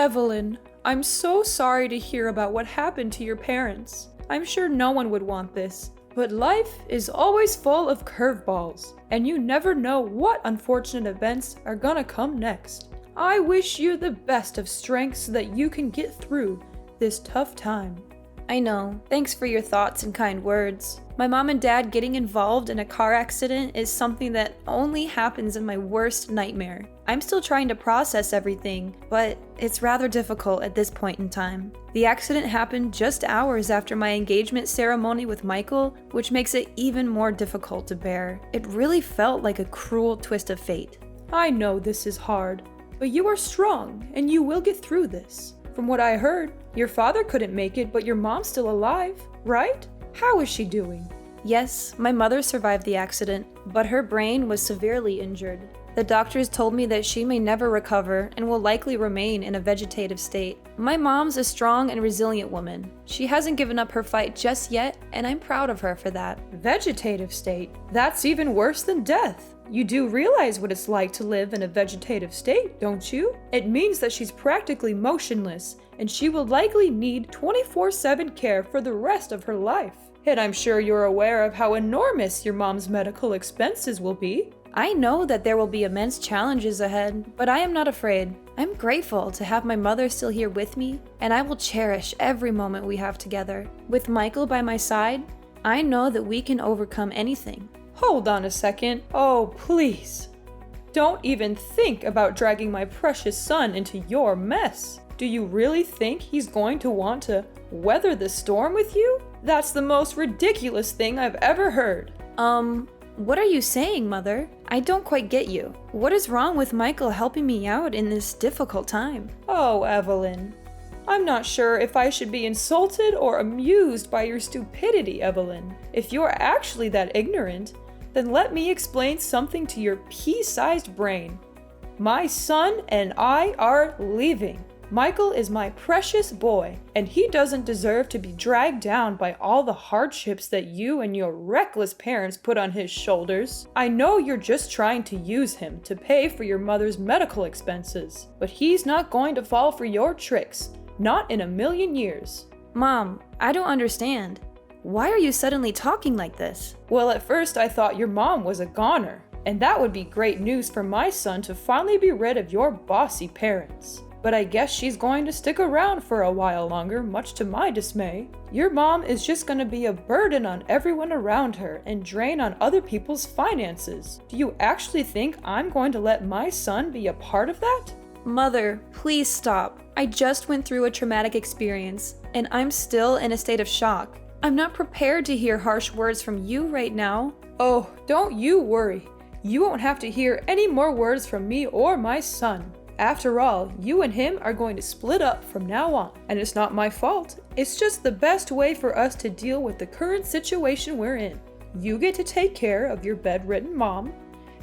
Evelyn, I'm so sorry to hear about what happened to your parents. I'm sure no one would want this, but life is always full of curveballs, and you never know what unfortunate events are gonna come next. I wish you the best of strength so that you can get through this tough time. I know. Thanks for your thoughts and kind words. My mom and dad getting involved in a car accident is something that only happens in my worst nightmare. I'm still trying to process everything, but it's rather difficult at this point in time. The accident happened just hours after my engagement ceremony with Michael, which makes it even more difficult to bear. It really felt like a cruel twist of fate. I know this is hard, but you are strong and you will get through this. From what I heard, your father couldn't make it, but your mom's still alive, right? How is she doing? Yes, my mother survived the accident, but her brain was severely injured. The doctors told me that she may never recover and will likely remain in a vegetative state. My mom's a strong and resilient woman. She hasn't given up her fight just yet, and I'm proud of her for that. Vegetative state? That's even worse than death. You do realize what it's like to live in a vegetative state, don't you? It means that she's practically motionless, and she will likely need 24/7 care for the rest of her life. And I'm sure you're aware of how enormous your mom's medical expenses will be. I know that there will be immense challenges ahead, but I am not afraid. I'm grateful to have my mother still here with me, and I will cherish every moment we have together. With Michael by my side, I know that we can overcome anything. Hold on a second. Oh, please. Don't even think about dragging my precious son into your mess. Do you really think he's going to want to weather the storm with you? That's the most ridiculous thing I've ever heard. What are you saying, Mother? I don't quite get you. What is wrong with Michael helping me out in this difficult time? Oh, Evelyn. I'm not sure if I should be insulted or amused by your stupidity, Evelyn. If you're actually that ignorant, then let me explain something to your pea-sized brain. My son and I are leaving. Michael is my precious boy, and he doesn't deserve to be dragged down by all the hardships that you and your reckless parents put on his shoulders. I know you're just trying to use him to pay for your mother's medical expenses, but he's not going to fall for your tricks, not in a million years. Mom, I don't understand. Why are you suddenly talking like this? Well, at first I thought your mom was a goner, and that would be great news for my son to finally be rid of your bossy parents. But I guess she's going to stick around for a while longer, much to my dismay. Your mom is just going to be a burden on everyone around her and drain on other people's finances. Do you actually think I'm going to let my son be a part of that? Mother, please stop. I just went through a traumatic experience, and I'm still in a state of shock. I'm not prepared to hear harsh words from you right now. Oh, don't you worry. You won't have to hear any more words from me or my son. After all, you and him are going to split up from now on, and it's not my fault. It's just the best way for us to deal with the current situation we're in. You get to take care of your bedridden mom,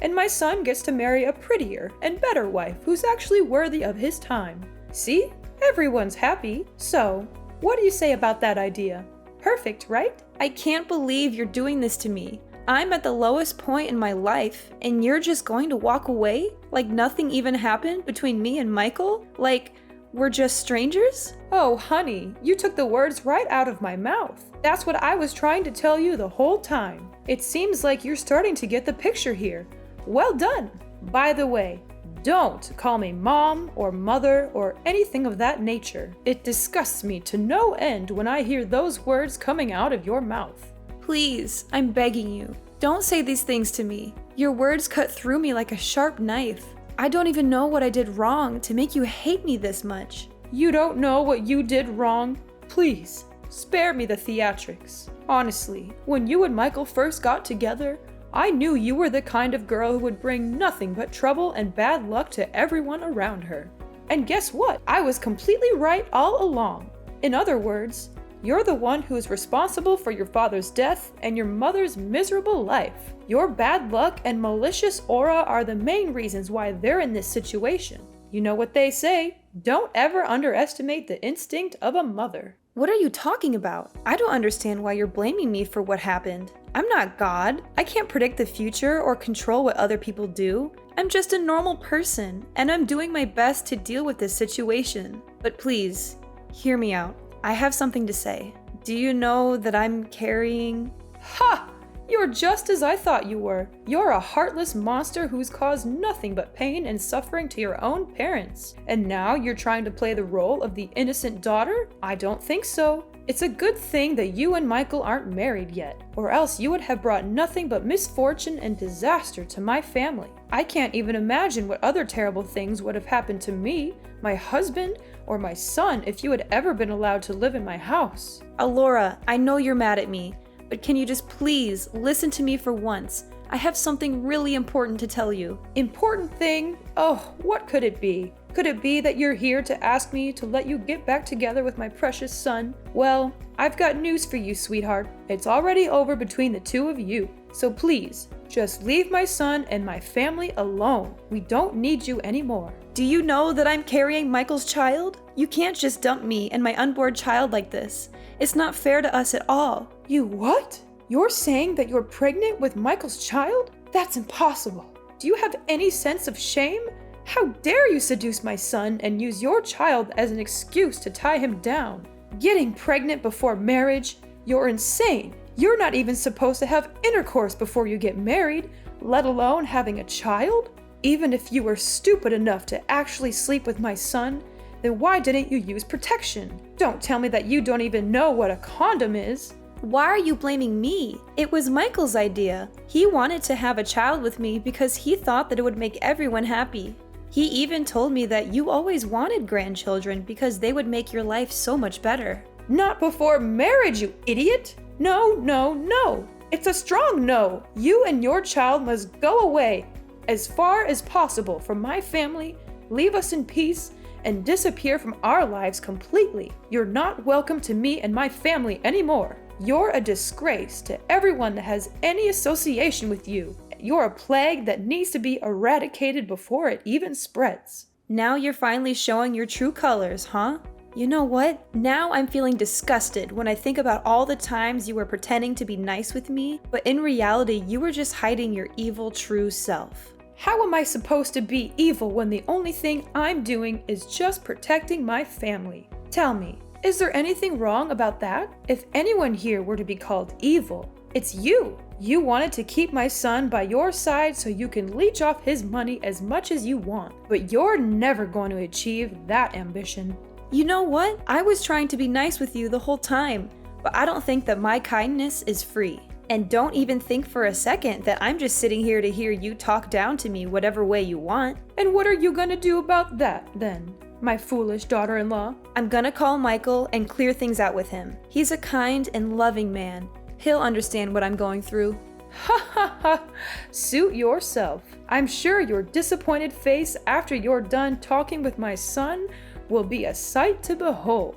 and my son gets to marry a prettier and better wife who's actually worthy of his time. See? Everyone's happy. So, what do you say about that idea? Perfect, right? I can't believe you're doing this to me. I'm at the lowest point in my life, and you're just going to walk away? Like nothing even happened between me and Michael? Like we're just strangers? Oh, honey, you took the words right out of my mouth. That's what I was trying to tell you the whole time. It seems like you're starting to get the picture here. Well done. By the way, don't call me mom or mother or anything of that nature. It disgusts me to no end when I hear those words coming out of your mouth. Please, I'm begging you. Don't say these things to me. Your words cut through me like a sharp knife. I don't even know what I did wrong to make you hate me this much. You don't know what you did wrong? Please, spare me the theatrics. Honestly, when you and Michael first got together, I knew you were the kind of girl who would bring nothing but trouble and bad luck to everyone around her. And guess what? I was completely right all along. In other words, you're the one who is responsible for your father's death and your mother's miserable life. Your bad luck and malicious aura are the main reasons why they're in this situation. You know what they say, don't ever underestimate the instinct of a mother. What are you talking about? I don't understand why you're blaming me for what happened. I'm not God. I can't predict the future or control what other people do. I'm just a normal person, and I'm doing my best to deal with this situation. But please, hear me out. I have something to say. Do you know that I'm carrying... Ha! You're just as I thought you were. You're a heartless monster who's caused nothing but pain and suffering to your own parents. And now you're trying to play the role of the innocent daughter? I don't think so. It's a good thing that you and Michael aren't married yet, or else you would have brought nothing but misfortune and disaster to my family. I can't even imagine what other terrible things would have happened to me, my husband, or my son if you had ever been allowed to live in my house. Alora, I know you're mad at me, but can you just please listen to me for once? I have something really important to tell you. Important thing? Oh, what could it be? Could it be that you're here to ask me to let you get back together with my precious son? Well, I've got news for you, sweetheart. It's already over between the two of you. So please, just leave my son and my family alone. We don't need you anymore. Do you know that I'm carrying Michael's child? You can't just dump me and my unborn child like this. It's not fair to us at all. You what? You're saying that you're pregnant with Michael's child? That's impossible. Do you have any sense of shame? How dare you seduce my son and use your child as an excuse to tie him down? Getting pregnant before marriage? You're insane. You're not even supposed to have intercourse before you get married, let alone having a child? Even if you were stupid enough to actually sleep with my son, then why didn't you use protection? Don't tell me that you don't even know what a condom is. Why are you blaming me? It was Michael's idea. He wanted to have a child with me because he thought that it would make everyone happy. He even told me that you always wanted grandchildren because they would make your life so much better. Not before marriage, you idiot! No, no, no! It's a strong no! You and your child must go away as far as possible from my family, leave us in peace, and disappear from our lives completely. You're not welcome to me and my family anymore. You're a disgrace to everyone that has any association with you. You're a plague that needs to be eradicated before it even spreads. Now you're finally showing your true colors, huh? You know what? Now I'm feeling disgusted when I think about all the times you were pretending to be nice with me, but in reality you were just hiding your evil true self. How am I supposed to be evil when the only thing I'm doing is just protecting my family? Tell me, is there anything wrong about that? If anyone here were to be called evil, it's you. You wanted to keep my son by your side so you can leech off his money as much as you want, but you're never going to achieve that ambition. You know what? I was trying to be nice with you the whole time, but I don't think that my kindness is free. And don't even think for a second that I'm just sitting here to hear you talk down to me whatever way you want. And what are you gonna do about that, then, my foolish daughter-in-law? I'm gonna call Michael and clear things out with him. He's a kind and loving man. He'll understand what I'm going through. Ha ha ha! Suit yourself. I'm sure your disappointed face after you're done talking with my son will be a sight to behold.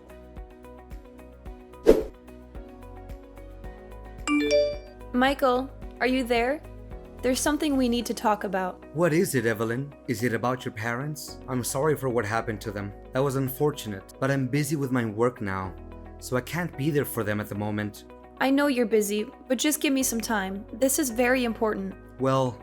Michael, are you there? There's something we need to talk about. What is it, Evelyn? Is it about your parents? I'm sorry for what happened to them. That was unfortunate, but I'm busy with my work now, so I can't be there for them at the moment. I know you're busy, but just give me some time. This is very important. Well,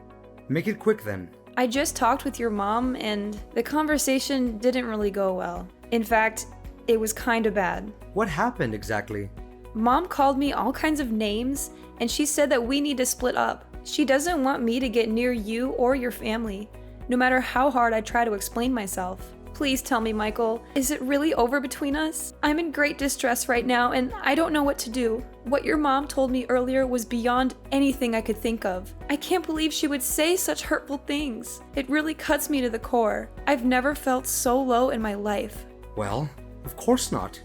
make it quick then. I just talked with your mom, and the conversation didn't really go well. In fact, it was kinda bad. What happened exactly? Mom called me all kinds of names, and she said that we need to split up. She doesn't want me to get near you or your family, no matter how hard I try to explain myself. Please tell me, Michael, is it really over between us? I'm in great distress right now, and I don't know what to do. What your mom told me earlier was beyond anything I could think of. I can't believe she would say such hurtful things. It really cuts me to the core. I've never felt so low in my life. Well, of course not.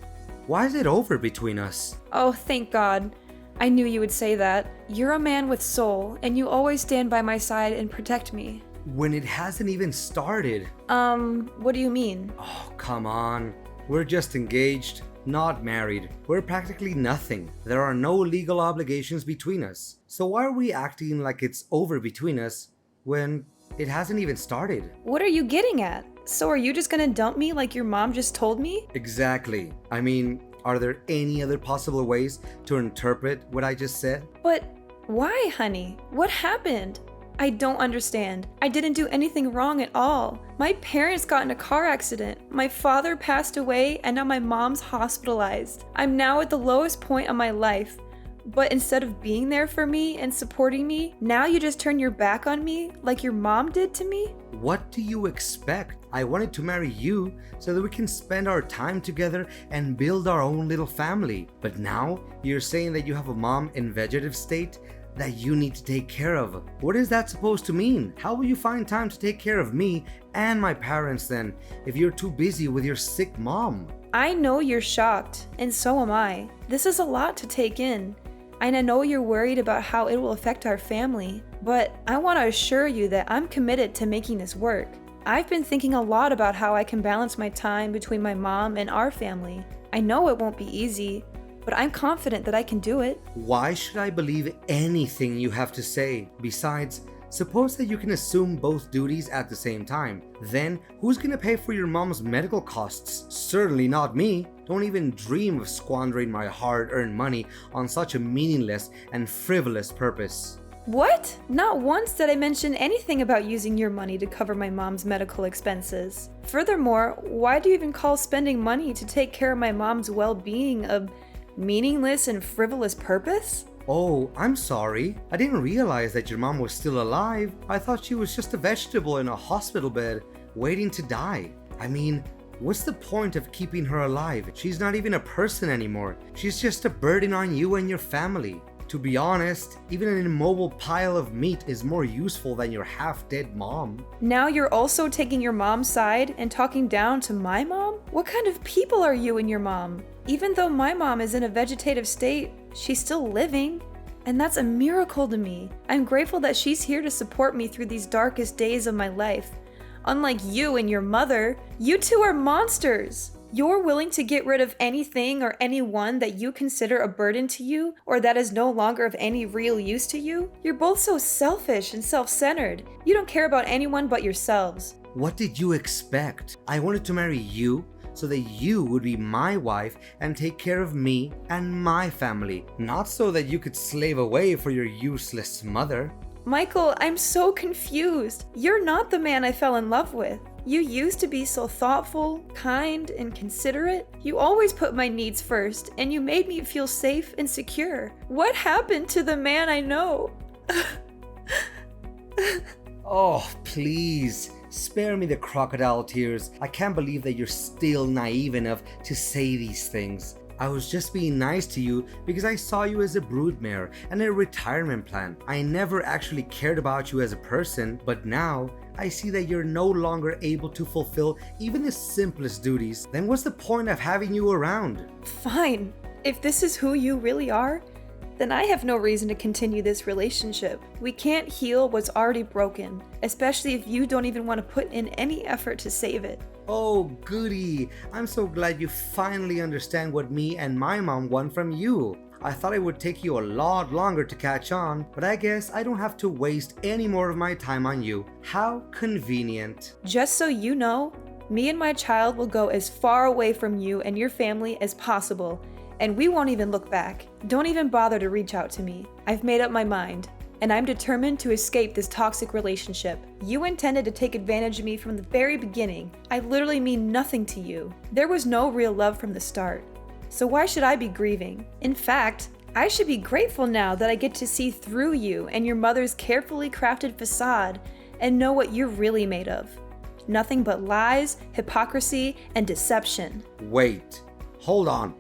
Why is it over between us? Oh, thank God. I knew you would say that. You're a man with soul, and you always stand by my side and protect me. When it hasn't even started. What do you mean? Oh, come on. We're just engaged, not married. We're practically nothing. There are no legal obligations between us. So why are we acting like it's over between us when it hasn't even started? What are you getting at? So are you just gonna dump me like your mom just told me? Exactly. I mean, are there any other possible ways to interpret what I just said? But why, honey? What happened? I don't understand. I didn't do anything wrong at all. My parents got in a car accident. My father passed away, and now my mom's hospitalized. I'm now at the lowest point of my life. But instead of being there for me and supporting me, now you just turn your back on me like your mom did to me? What do you expect? I wanted to marry you so that we can spend our time together and build our own little family. But now you're saying that you have a mom in vegetative state that you need to take care of. What is that supposed to mean? How will you find time to take care of me and my parents then if you're too busy with your sick mom? I know you're shocked, and so am I. This is a lot to take in. And I know you're worried about how it will affect our family, but I want to assure you that I'm committed to making this work. I've been thinking a lot about how I can balance my time between my mom and our family. I know it won't be easy, but I'm confident that I can do it. Why should I believe anything you have to say? Besides, suppose that you can assume both duties at the same time. Then, who's gonna pay for your mom's medical costs? Certainly not me. Don't even dream of squandering my hard-earned money on such a meaningless and frivolous purpose. What? Not once did I mention anything about using your money to cover my mom's medical expenses. Furthermore, why do you even call spending money to take care of my mom's well-being a meaningless and frivolous purpose? Oh, I'm sorry. I didn't realize that your mom was still alive. I thought she was just a vegetable in a hospital bed, waiting to die. I mean, what's the point of keeping her alive? She's not even a person anymore. She's just a burden on you and your family. To be honest, even an immobile pile of meat is more useful than your half-dead mom. Now you're also taking your mom's side and talking down to my mom? What kind of people are you and your mom? Even though my mom is in a vegetative state, she's still living. And that's a miracle to me. I'm grateful that she's here to support me through these darkest days of my life. Unlike you and your mother, you two are monsters. You're willing to get rid of anything or anyone that you consider a burden to you or that is no longer of any real use to you? You're both so selfish and self-centered. You don't care about anyone but yourselves. What did you expect? I wanted to marry you so that you would be my wife and take care of me and my family, not so that you could slave away for your useless mother. Michael, I'm so confused. You're not the man I fell in love with. You used to be so thoughtful, kind, and considerate. You always put my needs first, and you made me feel safe and secure. What happened to the man I know? Oh, please, spare me the crocodile tears. I can't believe that you're still naive enough to say these things. I was just being nice to you because I saw you as a broodmare and a retirement plan. I never actually cared about you as a person, but now I see that you're no longer able to fulfill even the simplest duties. Then what's the point of having you around? Fine. If this is who you really are, then I have no reason to continue this relationship. We can't heal what's already broken, especially if you don't even want to put in any effort to save it. Oh, goody. I'm so glad you finally understand what me and my mom want from you. I thought it would take you a lot longer to catch on, but I guess I don't have to waste any more of my time on you. How convenient. Just so you know, me and my child will go as far away from you and your family as possible, and we won't even look back. Don't even bother to reach out to me. I've made up my mind, and I'm determined to escape this toxic relationship. You intended to take advantage of me from the very beginning. I literally mean nothing to you. There was no real love from the start. So why should I be grieving? In fact, I should be grateful now that I get to see through you and your mother's carefully crafted facade and know what you're really made of. Nothing but lies, hypocrisy, and deception. Wait, hold on.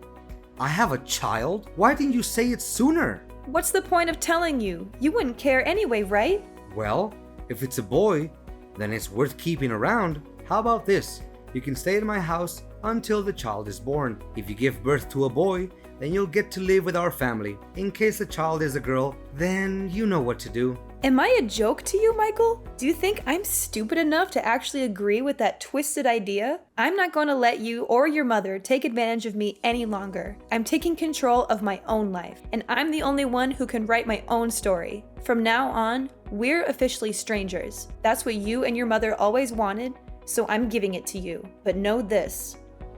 I have a child? Why didn't you say it sooner? What's the point of telling you? You wouldn't care anyway, right? Well, if it's a boy, then it's worth keeping around. How about this? You can stay at my house until the child is born. If you give birth to a boy, then you'll get to live with our family. In case the child is a girl, then you know what to do. Am I a joke to you, Michael? Do you think I'm stupid enough to actually agree with that twisted idea? I'm not going to let you or your mother take advantage of me any longer. I'm taking control of my own life, and I'm the only one who can write my own story. From now on, we're officially strangers. That's what you and your mother always wanted, so I'm giving it to you. But know this,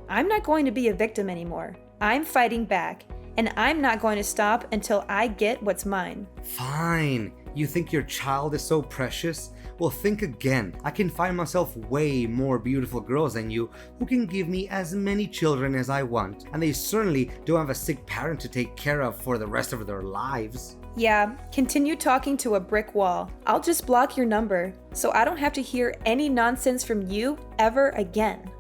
I'm not going to be a victim anymore. I'm fighting back, and I'm not going to stop until I get what's mine. Fine. You think your child is so precious? Well, think again. I can find myself way more beautiful girls than you who can give me as many children as I want, and they certainly don't have a sick parent to take care of for the rest of their lives. Yeah, continue talking to a brick wall. I'll just block your number, so I don't have to hear any nonsense from you ever again.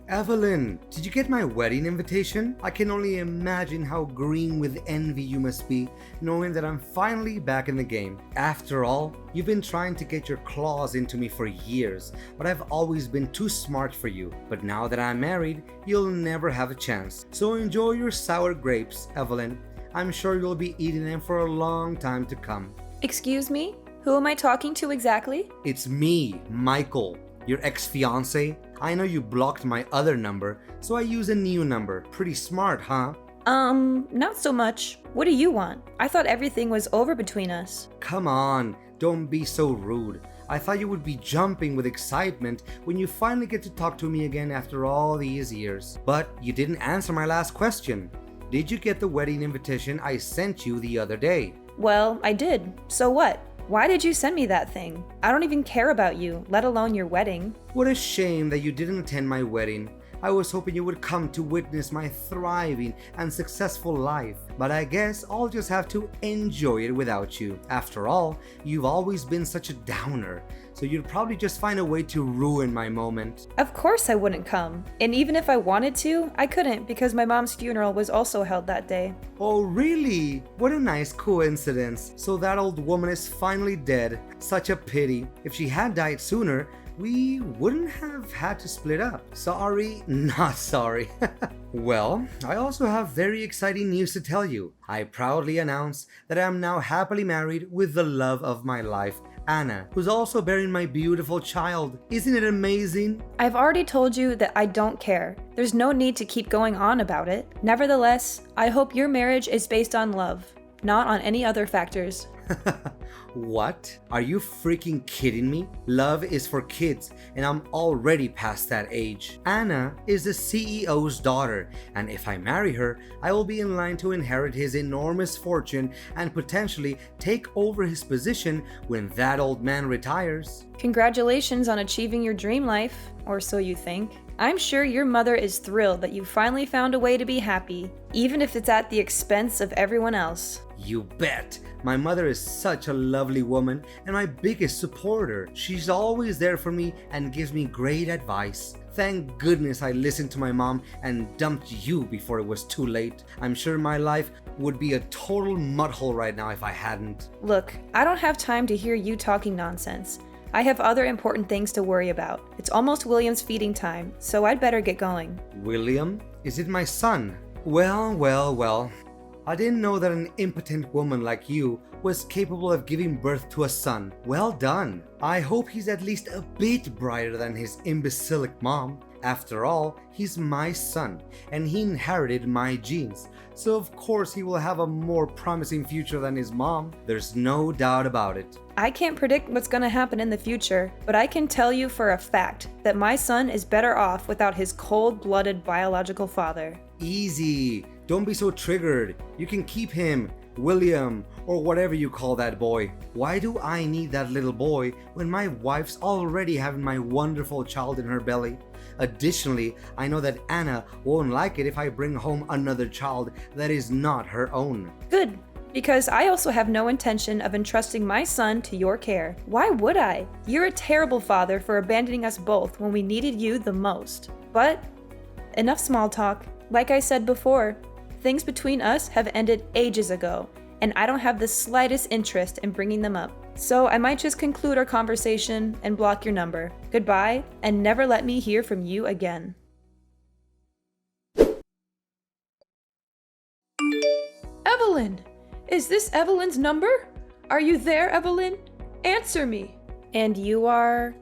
Evelyn, did you get my wedding invitation? I can only imagine how green with envy you must be, knowing that I'm finally back in the game. After all, you've been trying to get your claws into me for years, but I've always been too smart for you. But now that I'm married, you'll never have a chance. So enjoy your sour grapes, Evelyn. I'm sure you'll be eating them for a long time to come. Excuse me? Who am I talking to exactly? It's me, Michael, your ex-fiancé. I know you blocked my other number, so I use a new number. Pretty smart, huh? Not so much. What do you want? I thought everything was over between us. Come on, don't be so rude. I thought you would be jumping with excitement when you finally get to talk to me again after all these years. But you didn't answer my last question. Did you get the wedding invitation I sent you the other day? Well, I did. So what? Why did you send me that thing? I don't even care about you, let alone your wedding. What a shame that you didn't attend my wedding. I was hoping you would come to witness my thriving and successful life, but I guess I'll just have to enjoy it without you. After all, you've always been such a downer, so you'd probably just find a way to ruin my moment. Of course I wouldn't come. And even if I wanted to, I couldn't because my mom's funeral was also held that day. Oh really? What a nice coincidence. So that old woman is finally dead. Such a pity. If she had died sooner, we wouldn't have had to split up. Sorry, not sorry. Well, I also have very exciting news to tell you. I proudly announce that I am now happily married with the love of my life, Anna, who's also bearing my beautiful child. Isn't it amazing? I've already told you that I don't care. There's no need to keep going on about it. Nevertheless, I hope your marriage is based on love, not on any other factors. What? Are you freaking kidding me? Love is for kids, and I'm already past that age. Anna is the CEO's daughter, and if I marry her, I will be in line to inherit his enormous fortune and potentially take over his position when that old man retires. Congratulations on achieving your dream life, or so you think. I'm sure your mother is thrilled that you finally found a way to be happy, even if it's at the expense of everyone else. You bet! My mother is such a lovely woman and my biggest supporter. She's always there for me and gives me great advice. Thank goodness I listened to my mom and dumped you before it was too late. I'm sure my life would be a total mudhole right now if I hadn't. Look, I don't have time to hear you talking nonsense. I have other important things to worry about. It's almost William's feeding time, so I'd better get going. William? Is it my son? Well. I didn't know that an impotent woman like you was capable of giving birth to a son. Well done. I hope he's at least a bit brighter than his imbecilic mom. After all, he's my son, and he inherited my genes. So of course he will have a more promising future than his mom. There's no doubt about it. I can't predict what's going to happen in the future, but I can tell you for a fact that my son is better off without his cold-blooded biological father. Easy. Don't be so triggered. You can keep him, William, or whatever you call that boy. Why do I need that little boy when my wife's already having my wonderful child in her belly? Additionally, I know that Anna won't like it if I bring home another child that is not her own. Good, because I also have no intention of entrusting my son to your care. Why would I? You're a terrible father for abandoning us both when we needed you the most. But enough small talk. Like I said before, things between us have ended ages ago, and I don't have the slightest interest in bringing them up. So I might just conclude our conversation and block your number. Goodbye, and never let me hear from you again. Evelyn! Is this Evelyn's number? Are you there, Evelyn? Answer me! And you are?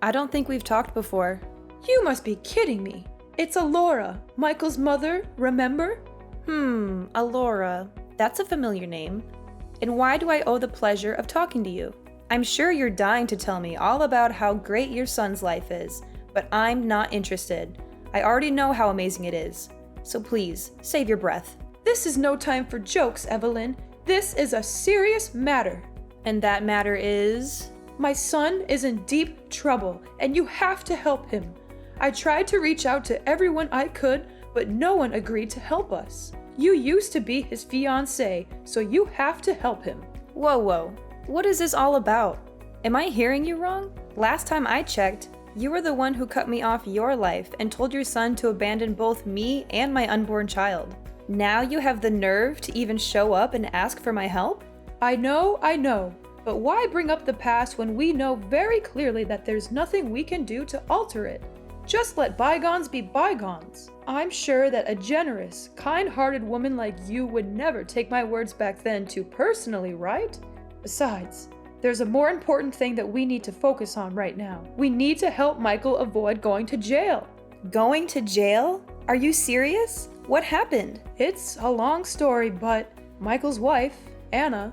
I don't think we've talked before. You must be kidding me. It's Alora, Michael's mother, remember? Alora. That's a familiar name. And why do I owe the pleasure of talking to you? I'm sure you're dying to tell me all about how great your son's life is, but I'm not interested. I already know how amazing it is. So please, save your breath. This is no time for jokes, Evelyn. This is a serious matter. And that matter is? My son is in deep trouble, and you have to help him. I tried to reach out to everyone I could, but no one agreed to help us. You used to be his fiancé, so you have to help him. Whoa. What is this all about? Am I hearing you wrong? Last time I checked, you were the one who cut me off your life and told your son to abandon both me and my unborn child. Now you have the nerve to even show up and ask for my help? I know, but why bring up the past when we know very clearly that there's nothing we can do to alter it? Just let bygones be bygones. I'm sure that a generous, kind-hearted woman like you would never take my words back then too personally, right? Besides, there's a more important thing that we need to focus on right now. We need to help Michael avoid going to jail. Going to jail? Are you serious? What happened? It's a long story, but Michael's wife, Anna,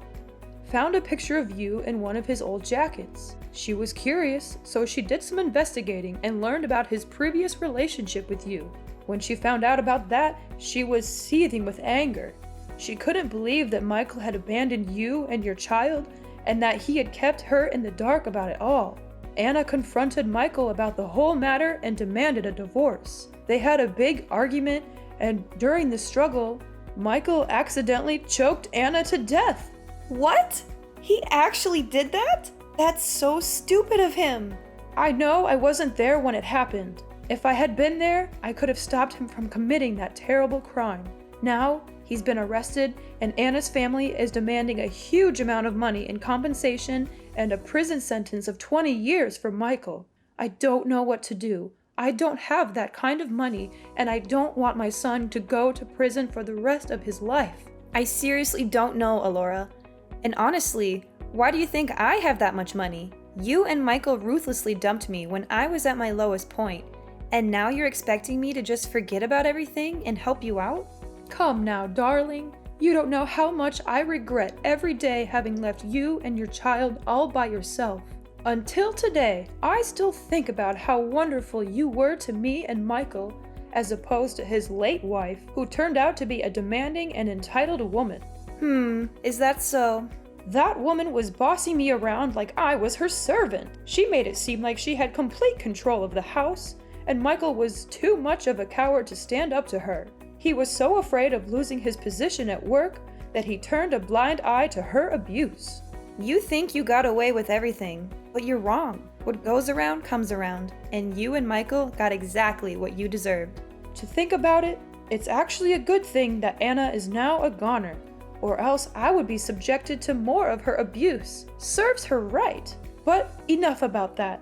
found a picture of you in one of his old jackets. She was curious, so she did some investigating and learned about his previous relationship with you. When she found out about that, she was seething with anger. She couldn't believe that Michael had abandoned you and your child, and that he had kept her in the dark about it all. Anna confronted Michael about the whole matter and demanded a divorce. They had a big argument, and during the struggle, Michael accidentally choked Anna to death. What? He actually did that? That's so stupid of him. I know I wasn't there when it happened. If I had been there, I could have stopped him from committing that terrible crime. Now, he's been arrested, and Anna's family is demanding a huge amount of money in compensation and a prison sentence of 20 years for Michael. I don't know what to do. I don't have that kind of money, and I don't want my son to go to prison for the rest of his life. I seriously don't know, Alora. And honestly, why do you think I have that much money? You and Michael ruthlessly dumped me when I was at my lowest point, and now you're expecting me to just forget about everything and help you out? Come now, darling. You don't know how much I regret every day having left you and your child all by yourself. Until today, I still think about how wonderful you were to me and Michael, as opposed to his late wife, who turned out to be a demanding and entitled woman. Is that so? That woman was bossing me around like I was her servant. She made it seem like she had complete control of the house, and Michael was too much of a coward to stand up to her. He was so afraid of losing his position at work that he turned a blind eye to her abuse. You think you got away with everything, but you're wrong. What goes around comes around, and you and Michael got exactly what you deserved. To think about it, it's actually a good thing that Anna is now a goner, or else I would be subjected to more of her abuse. Serves her right. But enough about that.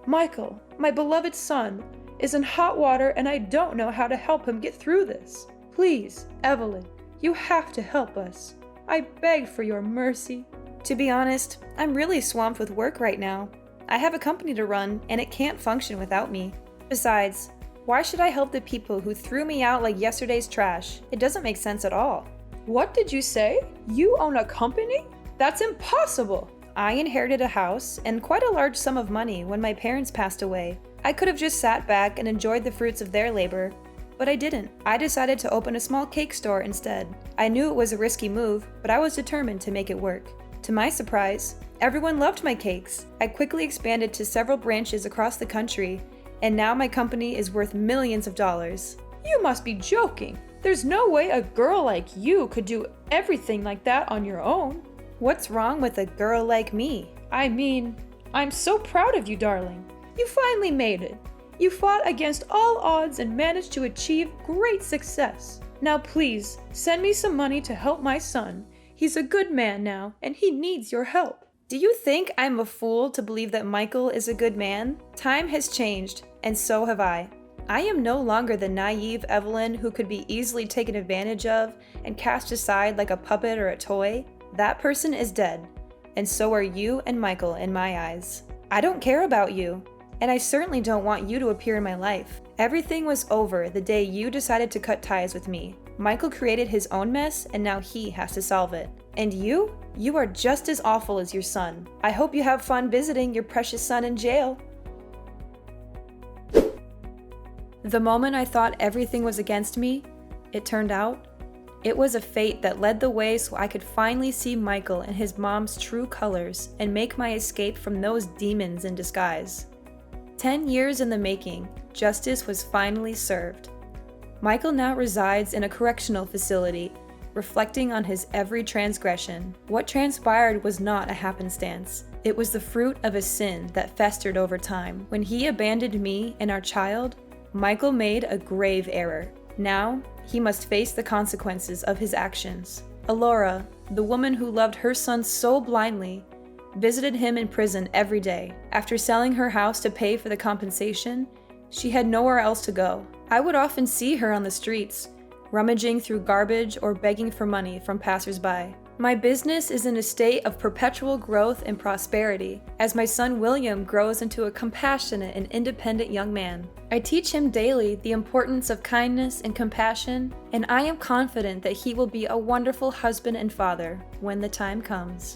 Michael, my beloved son, is in hot water, and I don't know how to help him get through this. Please, Evelyn, you have to help us. I beg for your mercy. To be honest, I'm really swamped with work right now. I have a company to run, and it can't function without me. Besides, why should I help the people who threw me out like yesterday's trash? It doesn't make sense at all. What did you say? You own a company? That's impossible. I inherited a house and quite a large sum of money when my parents passed away. I could have just sat back and enjoyed the fruits of their labor, but I didn't. I decided to open a small cake store instead. I knew it was a risky move, but I was determined to make it work. To my surprise, everyone loved my cakes. I quickly expanded to several branches across the country, and now my company is worth millions of dollars. You must be joking. There's no way a girl like you could do everything like that on your own. What's wrong with a girl like me? I mean, I'm so proud of you, darling. You finally made it. You fought against all odds and managed to achieve great success. Now please, send me some money to help my son. He's a good man now, and he needs your help. Do you think I'm a fool to believe that Michael is a good man? Time has changed, and so have I. I am no longer the naive Evelyn who could be easily taken advantage of and cast aside like a puppet or a toy. That person is dead, and so are you and Michael in my eyes. I don't care about you, and I certainly don't want you to appear in my life. Everything was over the day you decided to cut ties with me. Michael created his own mess, and now he has to solve it. And you? You are just as awful as your son. I hope you have fun visiting your precious son in jail. The moment I thought everything was against me, it turned out It was a fate that led the way so I could finally see Michael and his mom's true colors and make my escape from those demons in disguise. 10 years in the making, justice was finally served. Michael now resides in a correctional facility, reflecting on his every transgression. What transpired was not a happenstance. It was the fruit of a sin that festered over time. When he abandoned me and our child, Michael made a grave error. Now, he must face the consequences of his actions. Alora, the woman who loved her son so blindly, visited him in prison every day. After selling her house to pay for the compensation, she had nowhere else to go. I would often see her on the streets, rummaging through garbage or begging for money from passersby. My business is in a state of perpetual growth and prosperity as my son William grows into a compassionate and independent young man. I teach him daily the importance of kindness and compassion, and I am confident that he will be a wonderful husband and father when the time comes.